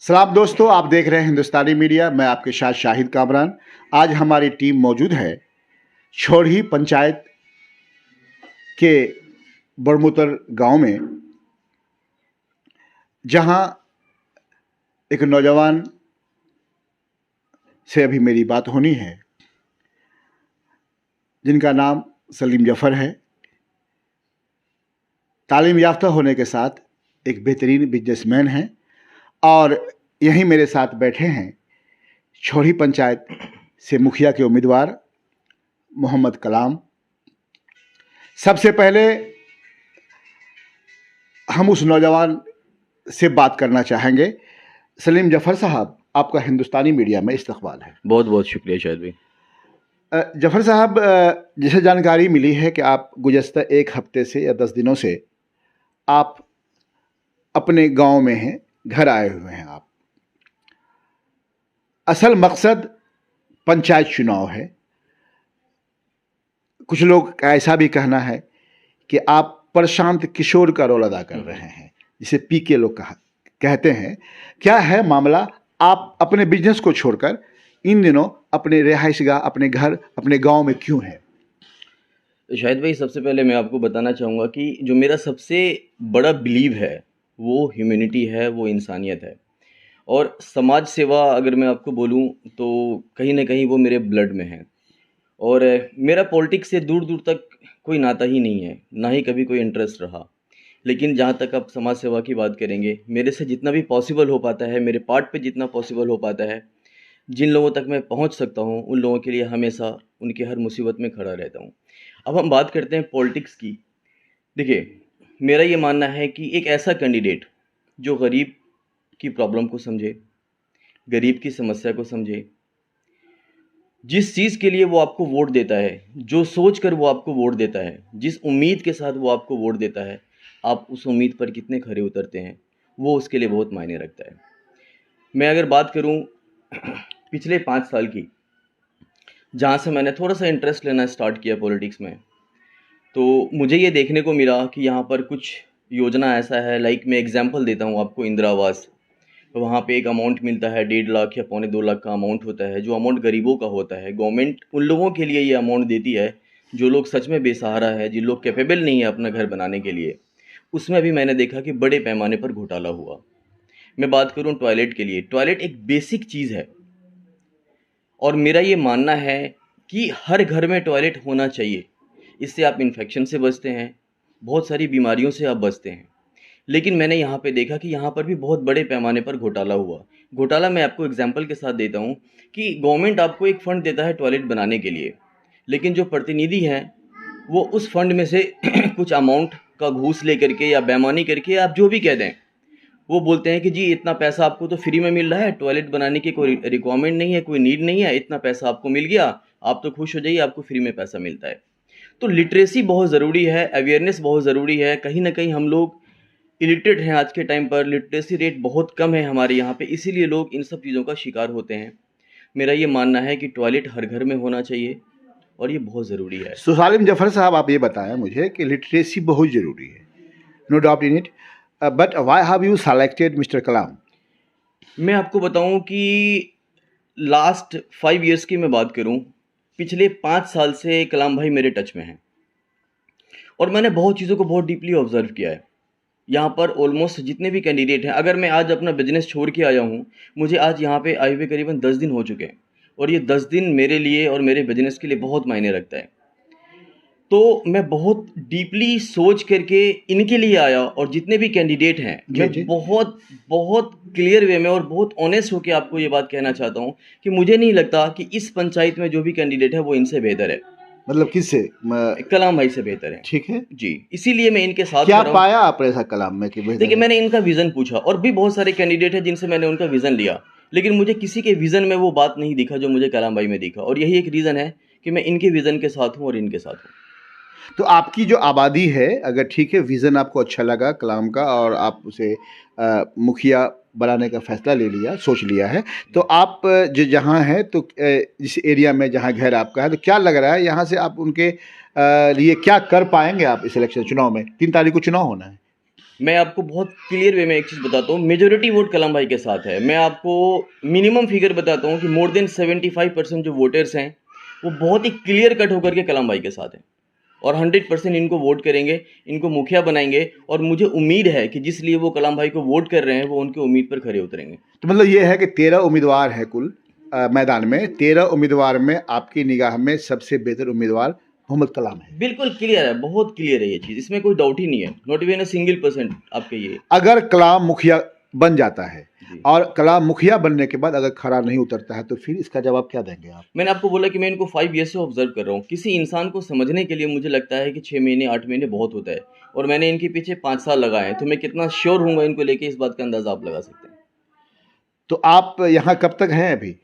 सलाम दोस्तों, आप देख रहे हैं हिंदुस्तानी मीडिया। मैं आपके साथ शाहिद कामरान। आज हमारी टीम मौजूद है छोरही पंचायत के बड़मुतर गांव में, जहां एक नौजवान से अभी मेरी बात होनी है, जिनका नाम सलीम जफ़र है। तालीम याफ्ता होने के साथ एक बेहतरीन बिजनेसमैन हैं और यहीं मेरे साथ बैठे हैं छोरही पंचायत से मुखिया के उम्मीदवार मोहम्मद कलाम। सबसे पहले हम उस नौजवान से बात करना चाहेंगे। सलीम जफ़र साहब, आपका हिंदुस्तानी मीडिया में इस्तकबाल है। बहुत बहुत शुक्रिया शाहिद भाई। जफ़र साहब, जैसे जानकारी मिली है कि आप गुज़श्ता एक हफ्ते से या 10 दिनों से आप अपने गांव में हैं, घर आए हुए हैं। आप असल मकसद पंचायत चुनाव है। कुछ लोग का ऐसा भी कहना है कि आप प्रशांत किशोर का रोल अदा कर रहे हैं, जिसे पीके लोग कहते हैं। क्या है मामला? आप अपने बिजनेस को छोड़कर इन दिनों अपने रिहाइशगाह, अपने घर, अपने गांव में क्यों हैं? शाहिद भाई, सबसे पहले मैं आपको बताना चाहूँगा कि जो मेरा सबसे बड़ा बिलीव है वो ह्यूमैनिटी है, वो इंसानियत है। और समाज सेवा अगर मैं आपको बोलूँ तो कहीं ना कहीं वो मेरे ब्लड में है। और मेरा पॉलिटिक्स से दूर दूर तक कोई नाता ही नहीं है, ना ही कभी कोई इंटरेस्ट रहा। लेकिन जहाँ तक आप समाज सेवा की बात करेंगे, मेरे से जितना भी पॉसिबल हो पाता है, मेरे पार्ट पे जितना पॉसिबल हो पाता है, जिन लोगों तक मैं पहुंच सकता हूं, उन लोगों के लिए हमेशा उनकी हर मुसीबत में खड़ा रहता हूं। अब हम बात करते हैं पॉलिटिक्स की। देखिए, मेरा ये मानना है कि एक ऐसा कैंडिडेट जो गरीब की प्रॉब्लम को समझे, गरीब की समस्या को समझे, जिस चीज़ के लिए वो आपको वोट देता है, जो सोच कर वो आपको वोट देता है, जिस उम्मीद के साथ वो आपको वोट देता है, आप उस उम्मीद पर कितने खरे उतरते हैं, वो उसके लिए बहुत मायने रखता है। मैं अगर बात करूं पिछले 5 साल की, जहाँ से मैंने थोड़ा सा इंटरेस्ट लेना स्टार्ट किया पॉलिटिक्स में, तो मुझे ये देखने को मिला कि यहाँ पर कुछ योजना ऐसा है, लाइक मैं एग्जांपल देता हूँ आपको, इंदिरा आवास। तो वहाँ पे एक अमाउंट मिलता है, 1.5 लाख या 2.25 लाख का अमाउंट होता है, जो अमाउंट गरीबों का होता है। गवर्नमेंट उन लोगों के लिए ये अमाउंट देती है जो लोग सच में बेसहारा है, जिन लोग कैपेबल नहीं है अपना घर बनाने के लिए। उसमें भी मैंने देखा कि बड़े पैमाने पर घोटाला हुआ। मैं बात करूँ टॉयलेट के लिए, टॉयलेट एक बेसिक चीज़ है और मेरा ये मानना है कि हर घर में टॉयलेट होना चाहिए। इससे आप इन्फेक्शन से बचते हैं, बहुत सारी बीमारियों से आप बचते हैं। लेकिन मैंने यहाँ पे देखा कि यहाँ पर भी बहुत बड़े पैमाने पर घोटाला हुआ। घोटाला मैं आपको एग्जांपल के साथ देता हूँ कि गवर्नमेंट आपको एक फ़ंड देता है टॉयलेट बनाने के लिए, लेकिन जो प्रतिनिधि हैं वो उस फंड में से कुछ अमाउंट का घूस ले करके या बेईमानी करके, आप जो भी कह दें, वो बोलते हैं कि जी इतना पैसा आपको तो फ्री में मिल रहा है, टॉयलेट बनाने की कोई रिक्वायरमेंट नहीं है, कोई नीड नहीं है, इतना पैसा आपको मिल गया, आप तो खुश हो जाइए, आपको फ्री में पैसा मिलता है। तो लिटरेसी बहुत ज़रूरी है, अवेयरनेस बहुत ज़रूरी है। कहीं ना कहीं हम लोग इलिटरेट हैं आज के टाइम पर, लिटरेसी रेट बहुत कम है हमारे यहाँ पे, इसीलिए लोग इन सब चीज़ों का शिकार होते हैं। मेरा ये मानना है कि टॉयलेट हर घर में होना चाहिए और ये बहुत ज़रूरी है। सलीम जफ़र साहब, आप ये बताएं मुझे कि लिटरेसी बहुत ज़रूरी है, no doubt in it, but why have you selected mister Kalam? मैं आपको बताऊं कि लास्ट 5 ईयर्स की मैं बात करूं, पिछले 5 साल से कलाम भाई मेरे टच में हैं और मैंने बहुत चीज़ों को बहुत डीपली ऑब्जर्व किया है। यहाँ पर ऑलमोस्ट जितने भी कैंडिडेट हैं, अगर मैं आज अपना बिजनेस छोड़ के आया हूँ, मुझे आज यहाँ पे आए हुए करीबन 10 दिन हो चुके हैं और ये 10 दिन मेरे लिए और मेरे बिजनेस के लिए बहुत मायने रखता है। तो मैं बहुत डीपली सोच करके इनके लिए आया और जितने भी कैंडिडेट हैं, मैं बहुत बहुत क्लियर वे में और बहुत ऑनेस्ट होकर आपको ये बात कहना चाहता हूँ कि मुझे नहीं लगता कि इस पंचायत में जो भी कैंडिडेट है वो इनसे बेहतर है। मतलब किससे? कलाम भाई से बेहतर है। ठीक है जी, इसीलिए मैं इनके साथ क्या पाया आपने ऐसा कलाम में कि देखिए, मैंने इनका विजन पूछा और भी बहुत सारे कैंडिडेट हैं जिनसे मैंने उनका विजन लिया, लेकिन मुझे किसी के विजन में वो बात नहीं दिखा जो मुझे कलाम भाई में दिखा, और यही एक रीज़न है कि मैं इनके विजन के साथ हूँ और इनके साथ हूँ। तो आपकी जो आबादी है, अगर ठीक है, विज़न आपको अच्छा लगा कलाम का और आप उसे मुखिया बनाने का फैसला ले लिया, सोच लिया है, तो आप जो जहाँ हैं, तो इस एरिया में जहाँ घर आपका है, तो क्या लग रहा है यहाँ से आप उनके लिए क्या कर पाएंगे आप इस इलेक्शन चुनाव में? 3 तारीख को चुनाव होना है। मैं आपको बहुत क्लियर वे में एक चीज़ बताता हूँ, मेजॉरिटी वोट कलाम भाई के साथ है। मैं आपको मिनिमम फिगर बताता हूँ कि मोर देन 75% जो वोटर्स हैं वो बहुत ही क्लियर कट होकर के कलाम भाई के साथ हैं और 100% इनको वोट करेंगे, इनको मुखिया बनाएंगे और मुझे उम्मीद है कि जिस लिए वो कलाम भाई को वोट कर रहे हैं वो उनकी उम्मीद पर खरे उतरेंगे। तो मतलब ये है कि 13 उम्मीदवार हैं कुल मैदान में। 13 उम्मीदवार में आपकी निगाह में सबसे बेहतर उम्मीदवार मोहम्मद कलाम है। बिल्कुल क्लियर है, बहुत क्लियर है ये चीज़, इसमें कोई डाउट ही नहीं है, not even a single percent आप कहिए। अगर कलाम मुखिया बन जाता है जी। और कलाम मुखिया बनने के बाद अगर खरा नहीं उतरता है तो फिर इसका जवाब क्या देंगे आप? मैंने आपको बोला कि मैं इनको 5 ईयर से ऑब्जर्व कर रहा हूँ। किसी इंसान को समझने के लिए मुझे लगता है कि 6 महीने 8 महीने बहुत होता है और मैंने इनके पीछे 5 साल लगाए हैं, तो मैं कितना श्योर हूँगा इनको लेके इस बात का अंदाज़ा आप लगा सकते हैं। तो आप यहाँ कब तक हैं अभी?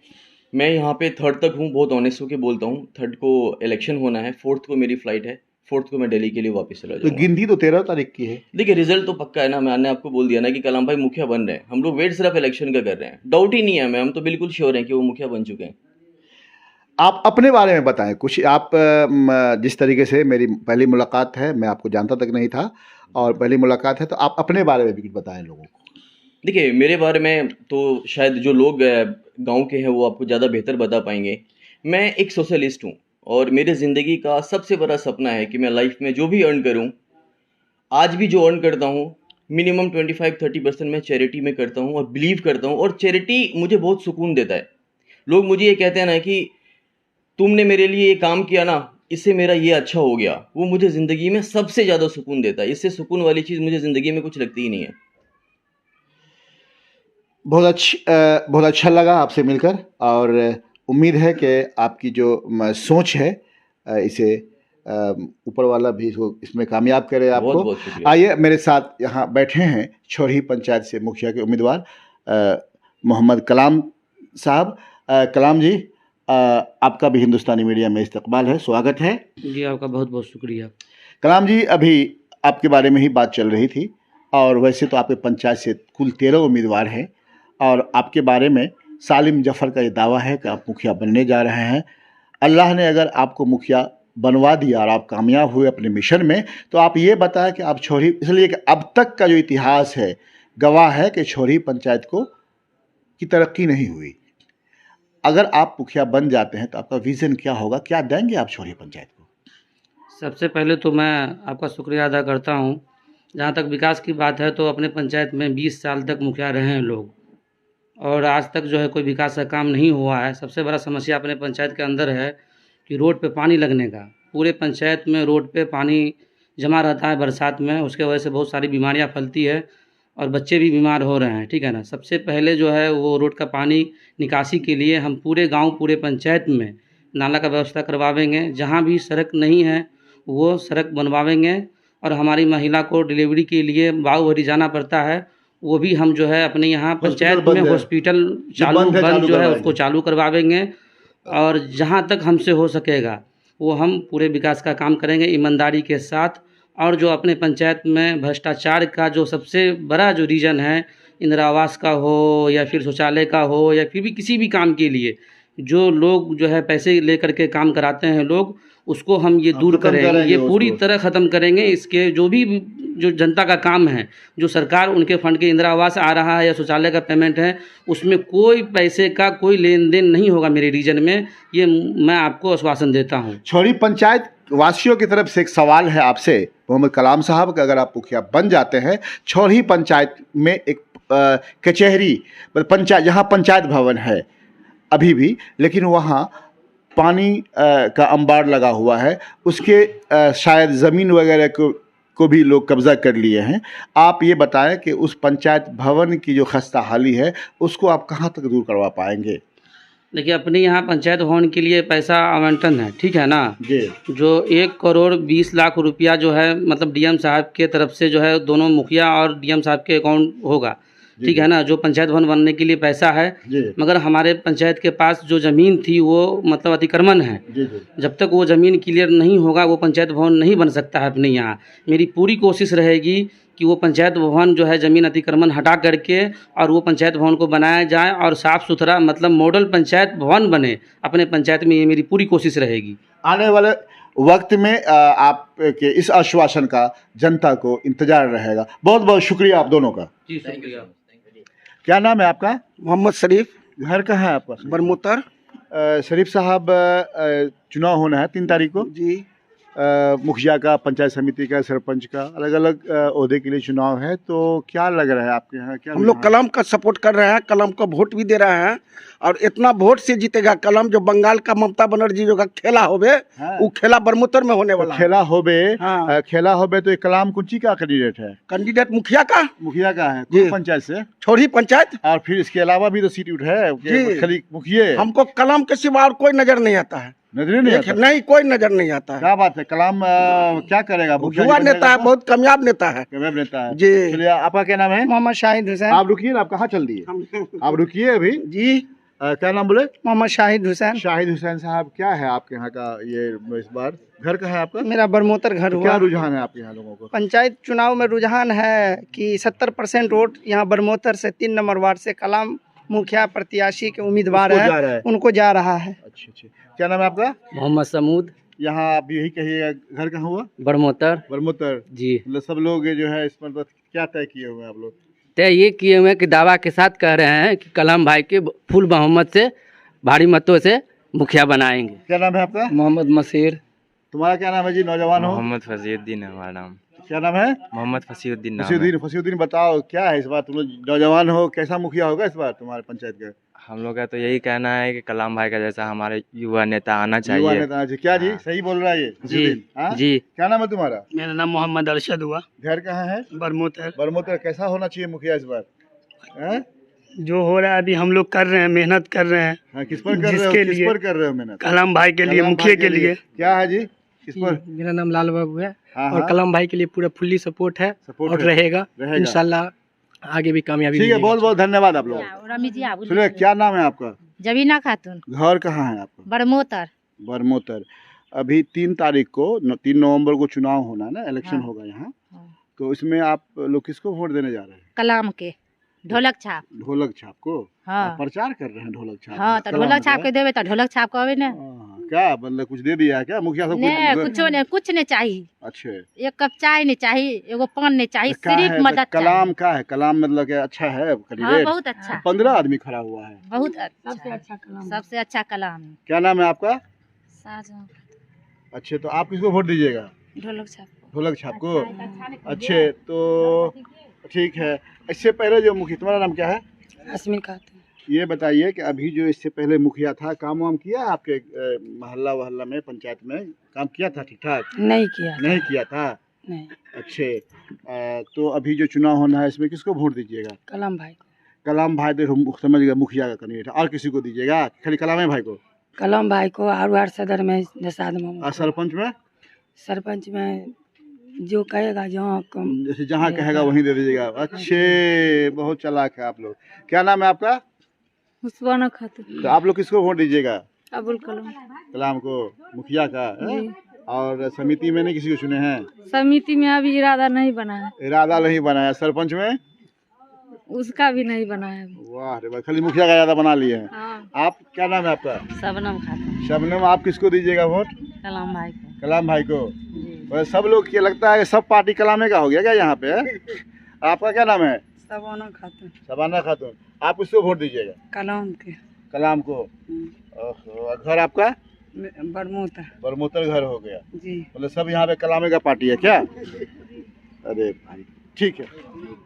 मैं यहाँ पे 3rd तक हूँ, बहुत ऑनेस्ट होकर बोलता हूँ। 3rd को इलेक्शन होना है, 4th को मेरी फ्लाइट है, 4th को मैं दिल्ली के लिए वापस चला तो जाऊँगा। गिनती तो 13 तारीख की है। देखिए रिजल्ट तो पक्का है ना, मैंने आपको बोल दिया ना कि कलाम भाई मुखिया बन रहे हैं। हम लोग वेट सिर्फ इलेक्शन का कर रहे हैं, डाउट ही नहीं है हमें, हम तो बिल्कुल श्योर हैं कि वो मुखिया बन चुके हैं। आप अपने बारे में बताएं कुछ। आप जिस तरीके से मेरी पहली मुलाकात है, मैं आपको जानता तक नहीं था और पहली मुलाकात है, तो आप अपने बारे में भी कुछ बताएं लोगों को। देखिए मेरे बारे में तो शायद जो लोग गांव के हैं वो आपको ज़्यादा बेहतर बता पाएंगे। मैं एक सोशलिस्ट हूँ और मेरे ज़िंदगी का सबसे बड़ा सपना है कि मैं लाइफ में जो भी अर्न करूँ, आज भी जो अर्न करता हूँ मिनिमम 25-30% मैं चैरिटी में करता हूँ और बिलीव करता हूँ, और चैरिटी मुझे बहुत सुकून देता है। लोग मुझे ये कहते हैं ना कि तुमने मेरे लिए ये काम किया ना, इससे मेरा ये अच्छा हो गया, वो मुझे ज़िंदगी में सबसे ज़्यादा सुकून देता है। इससे सुकून वाली चीज़ मुझे ज़िंदगी में कुछ लगती ही नहीं है। बहुत अच्छा लगा आपसे मिलकर और उम्मीद है कि आपकी जो सोच है इसे ऊपर वाला भी इसमें कामयाब करे बहुत आपको। बहुत शुक्रिया। आइए मेरे साथ यहाँ बैठे हैं छोरही पंचायत से मुखिया के उम्मीदवार मोहम्मद कलाम साहब। कलाम जी, आपका भी हिंदुस्तानी मीडिया में इस्तकबाल है, स्वागत है। जी आपका बहुत बहुत शुक्रिया। कलाम जी, अभी आपके बारे में ही बात चल रही थी और वैसे तो आपके पंचायत से कुल 13 उम्मीदवार हैं और आपके बारे में सालिम जफ़र का ये दावा है कि आप मुखिया बनने जा रहे हैं। अल्लाह ने अगर आपको मुखिया बनवा दिया और आप कामयाब हुए अपने मिशन में, तो आप ये बताएं कि आप छोरही, इसलिए कि अब तक का जो इतिहास है गवाह है कि छोरही पंचायत की तरक्की नहीं हुई। अगर आप मुखिया बन जाते हैं तो आपका विज़न क्या होगा, क्या देंगे आप छोरही पंचायत को? सबसे पहले तो मैं आपका शुक्रिया अदा करता हूँ। जहाँ तक विकास की बात है तो अपने पंचायत में 20 साल तक मुखिया रहे हैं लोग और आज तक जो है कोई विकास का काम नहीं हुआ है। सबसे बड़ा समस्या अपने पंचायत के अंदर है कि रोड पे पानी लगने का। पूरे पंचायत में रोड पे पानी जमा रहता है बरसात में, उसके वजह से बहुत सारी बीमारियाँ फैलती है और बच्चे भी बीमार हो रहे हैं, ठीक है ना। सबसे पहले जो है वो रोड का पानी निकासी के लिए हम पूरे गांव पूरे पंचायत में नाला का व्यवस्था करवावेंगे। जहां भी सड़क नहीं है वो सड़क बनवावेंगे और हमारी महिला को डिलीवरी के लिए बागवाड़ी जाना पड़ता है, वो भी हम जो है अपने यहाँ पंचायत में हॉस्पिटल बंद जो है उसको चालू करवावेंगे। और जहाँ तक हमसे हो सकेगा वो हम पूरे विकास का काम करेंगे ईमानदारी के साथ। और जो अपने पंचायत में भ्रष्टाचार का जो सबसे बड़ा जो रीज़न है, इंदिरा आवास का हो या फिर शौचालय का हो या फिर भी किसी भी काम के लिए जो लोग जो है पैसे लेकर के काम कराते हैं लोग, उसको हम ये दूर करेंगे, ये पूरी तरह ख़त्म करेंगे। इसके जो भी जो जनता का काम है, जो सरकार उनके फंड के इंदिरा आवास आ रहा है या शौचालय का पेमेंट है, उसमें कोई पैसे का कोई लेन देन नहीं होगा मेरे रीजन में, ये मैं आपको आश्वासन देता हूँ। छोरही पंचायत वासियों की तरफ से एक सवाल है आपसे मोहम्मद कलाम साहब कि अगर आप मुखिया बन जाते हैं, छोरही पंचायत में एक कचहरी पंचायत, जहाँ पंचायत भवन है अभी भी, लेकिन वहाँ पानी का अंबार लगा हुआ है, उसके शायद ज़मीन वगैरह को भी लोग कब्ज़ा कर लिए हैं। आप ये बताएं कि उस पंचायत भवन की जो खस्ता हाली है उसको आप कहाँ तक दूर करवा पाएंगे? देखिए अपने यहाँ पंचायत भवन के लिए पैसा आवंटन है, ठीक है ना जी। जो 1,20,00,000 रुपया जो है मतलब डीएम साहब के तरफ से जो है दोनों मुखिया और डीएम साहब के अकाउंट होगा, ठीक है ना, जो पंचायत भवन बनने के लिए पैसा है। मगर हमारे पंचायत के पास जो ज़मीन थी वो मतलब अतिक्रमण है। जब तक वो ज़मीन क्लियर नहीं होगा वो पंचायत भवन नहीं बन सकता है अपने यहाँ। मेरी पूरी कोशिश रहेगी कि वो पंचायत भवन जो है ज़मीन अतिक्रमण हटा करके और वो पंचायत भवन को बनाया जाए और साफ़ सुथरा मतलब मॉडल पंचायत भवन बने अपने पंचायत में, ये मेरी पूरी कोशिश रहेगी। आने वाले वक्त में आप के इस आश्वासन का जनता को इंतजार रहेगा। बहुत बहुत शुक्रिया आप दोनों का। जी शुक्रिया। क्या नाम है आपका? मोहम्मद शरीफ, घर कहाँ है आपका? बरमोतर। शरीफ साहब, चुनाव होना है 3 तारीख को। जी, मुखिया का, पंचायत समिति का, सरपंच का, अलग अलग ओहदे के लिए चुनाव है, तो क्या लग रहा है आपके यहाँ? क्या हम लोग कलम का सपोर्ट कर रहे हैं, कलम को वोट भी दे रहे हैं और इतना वोट से जीतेगा कलम। जो बंगाल का ममता बनर्जी जो का खेला होबे, हाँ। वो खेला बरमोतर में होने वाला है। खेला होबे, हाँ। खेला होबे तो ये कलाम कुंची का कैंडिडेट है? कैंडिडेट मुखिया का, मुखिया का है। जी। कौन पंचायत से? छोड़ी पंचायत। और फिर इसके अलावा भी तो सीट उठ है जी। खाली मुखिया। हमको कलम के सिवा और कोई नजर नहीं आता है। नजर नहीं आता? नहीं, कोई नजर नहीं आता है। क्या बात है? कलाम क्या करेगा? मुखिया युवा जी बनेगा नेता है, तो? बहुत कामयाब नेता है। कामयाब नेता है। जी। चलिए, आपका क्या नाम है? मोहम्मद शाहिद हुसैन। आप रुकिए ना, आप कहाँ चल दिए? आप रुकिए अभी। जी, क्या नाम बोले? मोहम्मद शाहिद हुसैन। शाहिद हुसैन साहब, क्या है आपके यहाँ का ये इस बार? घर कहाँ है आपका? मेरा बरमोतर घर तो क्या रुझान है आपके यहाँ लोगों को? पंचायत चुनाव में रुझान है कि 70% वोट यहाँ बरमोतर से 3 नंबर वार्ड से कलाम मुखिया प्रत्याशी के उम्मीदवार उसको जा रहा है, है। उनको जा रहा है। अच्छा अच्छा। क्या नाम है आपका? मोहम्मद समूद, यहाँ आप यही कहिएगा। घर कहाँ हुआ? बरमोतर। बरमोतर। जी, मतलब सब लोग ये जो है इस पर क्या तय किए हुए हैं आप लोग? तय ये किए हुए हैं कि दावा के साथ कह रहे हैं कि कलाम भाई के फुल बहुमत से, भारी मतों से मुखिया बनाएंगे। क्या नाम है आपका? मोहम्मद मसीर। तुम्हारा क्या नाम है जी? नौजवान हो? मोहम्मद फसीउद्दीन है हमारा नाम। क्या नाम है? मोहम्मद फसीउद्दीन नाम है। फसीउद्दीन। फसीउद्दीन, बताओ क्या है इस बार? तुम लोग नौजवान हो, कैसा मुखिया होगा इस बार तुम्हारे पंचायत का? हम लोग का तो यही कहना है कि कलाम भाई का जैसा हमारे युवा नेता आना युवा चाहिए। नेता जी। क्या जी? हाँ। सही बोल रहा है ये फसीउद्दीन? हाँ? जी। क्या नाम है तुम्हारा? मेरा नाम मोहम्मद अरशद हुआ, घर कहाँ है? बरमोतर। बरमोतर। कैसा होना चाहिए मुखिया इस बार? हैं? जो हो रहा है अभी हम लोग कर रहे हैं, मेहनत कर रहे हैं हाँ, किस पर कर रहे हो? जिसके किस लिए? पर कर रहे हो मेहनत? कलाम भाई के लिए, कलाम मुखिया भाई के लिए। क्या है जी? किस पर? मेरा नाम लाल बाबू है हाँ, और हाँ। कलाम भाई के लिए पूरा फुल्ली सपोर्ट है सपोर्ट और है। रहेगा रहेगा। इंशाल्लाह आगे भी कामयाबी ठीक है, मिलेगी। बहुत बहुत धन्यवाद आप लोग। रमी जी आप सुनिए, क्या नाम है आपका? जबीना खातून, घर कहाँ है आपका? बरमोतर। बरमोतर। अभी 3 तारीख को 3 नवंबर को चुनाव होना है ना, इलेक्शन हाँ। होगा यहाँ। हाँ। तो इसमें आप लोग किसको वोट देने जा रहे हैं? कलाम के ढोलक छाप। ढोलक छाप को? हाँ प्रचार कर रहे हैं ढोलक छाप? हाँ, तो कलाम ढोलक छाप का? के देवे तो ढोलक छाप कहवे ने। हाँ, क्या मतलब कुछ दे दिया है क्या मुखिया सब? ने कुछ नहीं चाहिए। अच्छे। एक कप चाय नहीं चाहिए, एगो पान नहीं चाहिए, तो क्या सिर्फ है? मदद कलाम चाहिए। का है? कलाम मतलब क्या अच्छा है हाँ, कैंडिडेट? बहुत अच्छा, 15 आदमी खड़ा हुआ है। बहुत अच्छा, सबसे अच्छा कलाम है। क्या नाम है आपका? साजन। अच्छे, तो आप किसको वोट दीजिएगा? ढोलक छाप। ढोलक छाप को? अच्छे, तो ठीक है। इससे पहले जो मुखिया, तुम्हारा नाम क्या है? अस्मिन खातून। ये बताइए कि अभी जो इससे पहले मुखिया था, काम वाम किया आपके मोहल्ला वहल्ला में, पंचायत में काम किया था ठीक ठाक? नहीं किया, नहीं किया था? नहीं। अच्छे। तो अभी जो चुनाव होना है इसमें किसको वोट दीजिएगा? कलाम भाई को। कलाम भाई, देखो समझ गए, मुखिया का कैंडिडेट। और किसी को दीजिएगा? खाली कलाम भाई को? कलाम भाई को। और वार्ड सदर में निषाद मोहम्मद। और सरपंच में? सरपंच में जो कहेगा, जहाँ जैसे जहाँ कहेगा वहीं दे दीजिएगा। अच्छे, बहुत चालाक है आप लोग। क्या नाम है आपका? हुस्वाना खातून। तो आप लोग किसको वोट दीजिएगा? अबुल कलाम। कलाम को? मुखिया का है? और समिति में नहीं किसी को चुने हैं? समिति में अभी इरादा नहीं बना है, इरादा नहीं बनाया। सरपंच में? उसका भी नहीं बना है। वाह रे वाह, खाली मुखिया का इरादा बना लिए हैं। हाँ। आप, क्या नाम है आपका? सबनम खातून। शबनम। आप किसको दीजिएगा वोट? कलाम भाई को। कलाम भाई को? बस सब लोग, क्या लगता है कि सब पार्टी कलामे का हो गया क्या यहाँ पे? आपका क्या नाम है? सबाना खातून। शबाना खातून। आप किसको वोट दीजिएगा? कलाम के। कलाम को? ओहो, घर आपका? बरमोतर। बरमोतर घर हो गया। जी। मतलब सब यहाँ पे कलामे का पार्टी है क्या? अरे भाई, ठीक है।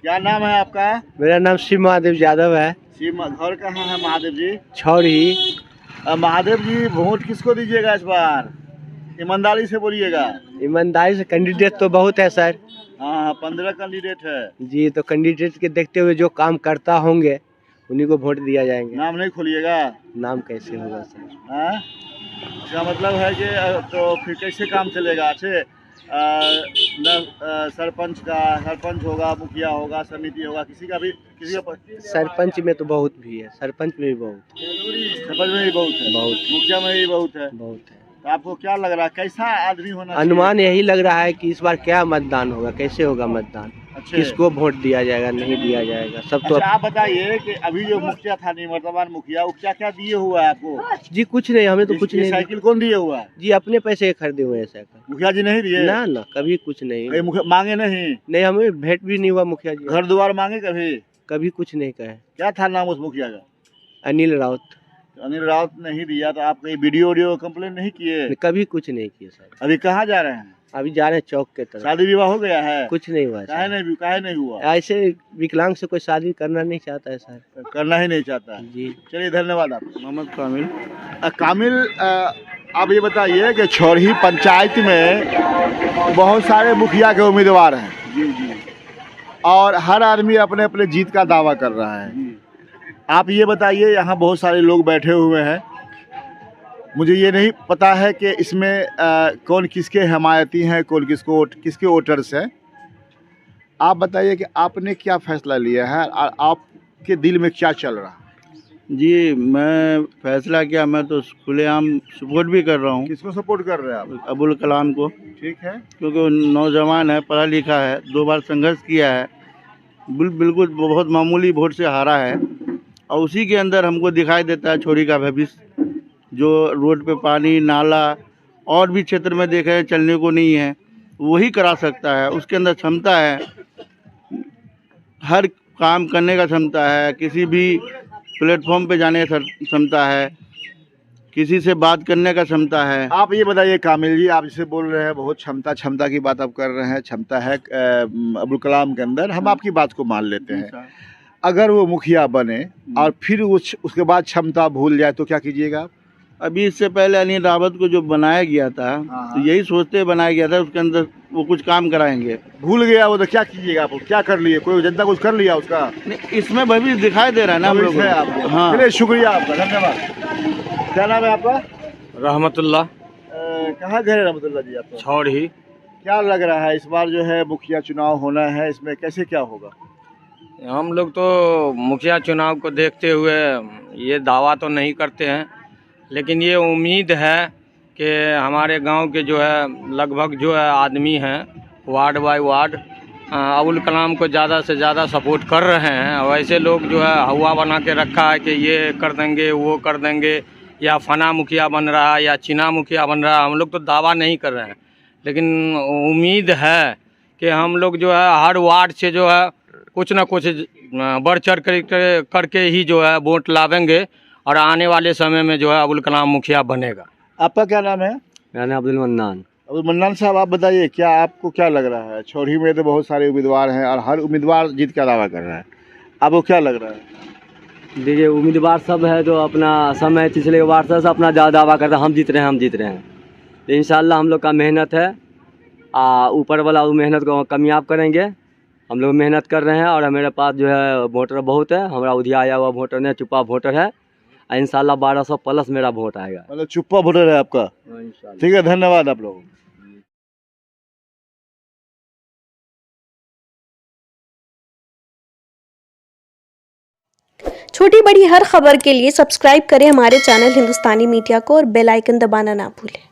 क्या नाम है आपका? मेरा नाम शिव महादेव यादव है। शिव। घर कहाँ है महादेव जी? छौरी। महादेव जी, वोट किसको दीजिएगा इस बार? ईमानदारी से बोलिएगा। ईमानदारी से कैंडिडेट तो बहुत है सर। हाँ, 15 कैंडिडेट है जी, तो कैंडिडेट के देखते हुए जो काम करता होंगे उन्हीं को वोट दिया जाएंगे। नाम नहीं खोलिएगा? नाम कैसे होगा सर? हाँ, इसका मतलब है कि तो फिर कैसे काम चलेगा? अच्छे, सरपंच का, सरपंच होगा, मुखिया होगा, समिति होगा, किसी का भी, किसी का सरपंच में तो बहुत भी है, सरपंच में भी बहुत सरपंच में भी बहुत है, बहुत मुखिया में भी बहुत है। है। तो आपको क्या लग रहा है, कैसा आदमी होना चाहिए? अनुमान यही लग रहा है कि इस बार क्या मतदान होगा, कैसे होगा मतदान। अच्छा किसको वोट दिया जाएगा नहीं दिया जाएगा सब तो अच्छा, आप बताइए कि अभी जो मुखिया था निवर्तमान मुखिया, वो क्या क्या दिए हुआ है आपको? जी कुछ नहीं, हमें तो कुछ ये नहीं साइकिल कौन दिए हुआ है? जी अपने पैसे के खरीदे हुए हैं साइकिल। मुखिया जी नहीं दिए? ना ना कभी कुछ नहीं। कहीं मांगे नहीं? नहीं हमें भेंट भी नहीं हुआ मुखिया जी, घर द्वार मांगे कभी? कभी कुछ नहीं कहे। क्या था नाम उस मुखिया का? अनिल राउत। अनिल राउत नहीं दिया तो आप कहीं वीडियो कंप्लेन नहीं किए? कभी कुछ नहीं किए सर। अभी कहाँ जा रहे हैं? अभी जा रहे हैं चौक के तरफ। शादी विवाह हो गया है? कुछ नहीं हुआ काहे सर। नहीं हुआ? ऐसे विकलांग से कोई शादी करना नहीं चाहता है सर। करना ही नहीं चाहता है। जी चलिए धन्यवाद आप। मोहम्मद कामिल। कामिल, आप ये बताइए कि छोरही पंचायत में बहुत सारे मुखिया के उम्मीदवार हैं जी जी और हर आदमी अपने अपने जीत का दावा कर रहा है। आप ये बताइए, यहाँ बहुत सारे लोग बैठे हुए हैं, मुझे ये नहीं पता है कि इसमें कौन किसके हमायती हैं, कौन किसके वोटर्स हैं। आप बताइए कि आपने क्या फैसला लिया है और आपके दिल में क्या चल रहा है? जी मैं फैसला किया, मैं तो खुलेआम सपोर्ट भी कर रहा हूँ किसको सपोर्ट कर रहे हैं आप? अबुल कलाम को, ठीक है। क्योंकि वो नौजवान है, पढ़ा लिखा है, 2 बार संघर्ष किया है, बिल्कुल बहुत मामूली वोट से हारा है और उसी के अंदर हमको दिखाई देता है छोरी का भविष्य। जो रोड पे पानी नाला और भी क्षेत्र में देखे चलने को नहीं है, वही करा सकता है। उसके अंदर क्षमता है, हर काम करने का क्षमता है, किसी भी प्लेटफॉर्म पे जाने का क्षमता है, किसी से बात करने का क्षमता है। आप ये बताइए कामिल जी, आप जिसे बोल रहे हैं बहुत क्षमता की बात आप कर रहे हैं, क्षमता है अब्दुल कलाम के अंदर, हम आपकी बात को मान लेते हैं। अगर वो मुखिया बने और फिर उसके बाद क्षमता भूल जाए तो क्या कीजिएगा आप? अभी इससे पहले अनिल रावत को जो बनाया गया था, तो यही सोचते बनाया गया था उसके अंदर वो कुछ काम कराएंगे। भूल गया वो तो क्या कीजिएगा आप? क्या कर लिए? कोई जनता कुछ कर लिया उसका? नहीं, इसमें भविष्य दिखाई दे रहा है ना हम लोग को। हाँ चलिए शुक्रिया आपका, धन्यवाद। क्या नाम है आपका? रहमतुल्लाह कहाँ घर है रहमतुल्ला जी आपका? छौड़ी। क्या लग रहा है इस बार जो है मुखिया चुनाव होना है, इसमें कैसे क्या होगा? हम लोग तो मुखिया चुनाव को देखते हुए ये दावा तो नहीं करते हैं, लेकिन ये उम्मीद है कि हमारे गांव के जो है लगभग जो है आदमी हैं ward bye ward Abul Kalam को ज़्यादा से ज़्यादा सपोर्ट कर रहे हैं। और ऐसे लोग जो है हवा बना के रखा है कि ये कर देंगे वो कर देंगे, या फना मुखिया बन रहा है या चीना मुखिया बन रहा है। हम लोग तो दावा नहीं कर रहे हैं, लेकिन उम्मीद है कि हम लोग जो है हर वार्ड से जो है कुछ ना कुछ बढ़ चढ़ करके ही जो है वोट लावेंगे और आने वाले समय में जो है अबुल कलाम मुखिया बनेगा। आपका क्या नाम है? मेरा नाम अब्दुल मन्नान। अब्दुल मन्नान साहब, आप बताइए क्या आपको क्या लग रहा है? छोरही में तो बहुत सारे उम्मीदवार हैं और हर उम्मीदवार जीत का दावा कर रहा है, आपको क्या लग रहा है? देखिए उम्मीदवार सब है जो अपना समय पिछले वार से अपना ज़्यादा दावा करता है, हम जीत रहे हैं। तो इंशाल्लाह हम लोग का मेहनत है, ऊपर वाला वो मेहनत को कामयाब करेंगे। हम लोग मेहनत कर रहे हैं और मेरे पास जो है वोटर बहुत है, हमारा उधिया आया हुआ वोटर नहीं, चुप्पा वोटर है। इंशाल्लाह 1200 प्लस मेरा वोट आएगा। मतलब चुप्पा वोटर है आपका? ठीक है, धन्यवाद आप लोगों। छोटी बड़ी हर खबर के लिए सब्सक्राइब करें हमारे चैनल हिंदुस्तानी मीडिया को और बेल आइकन दबाना ना भूलें।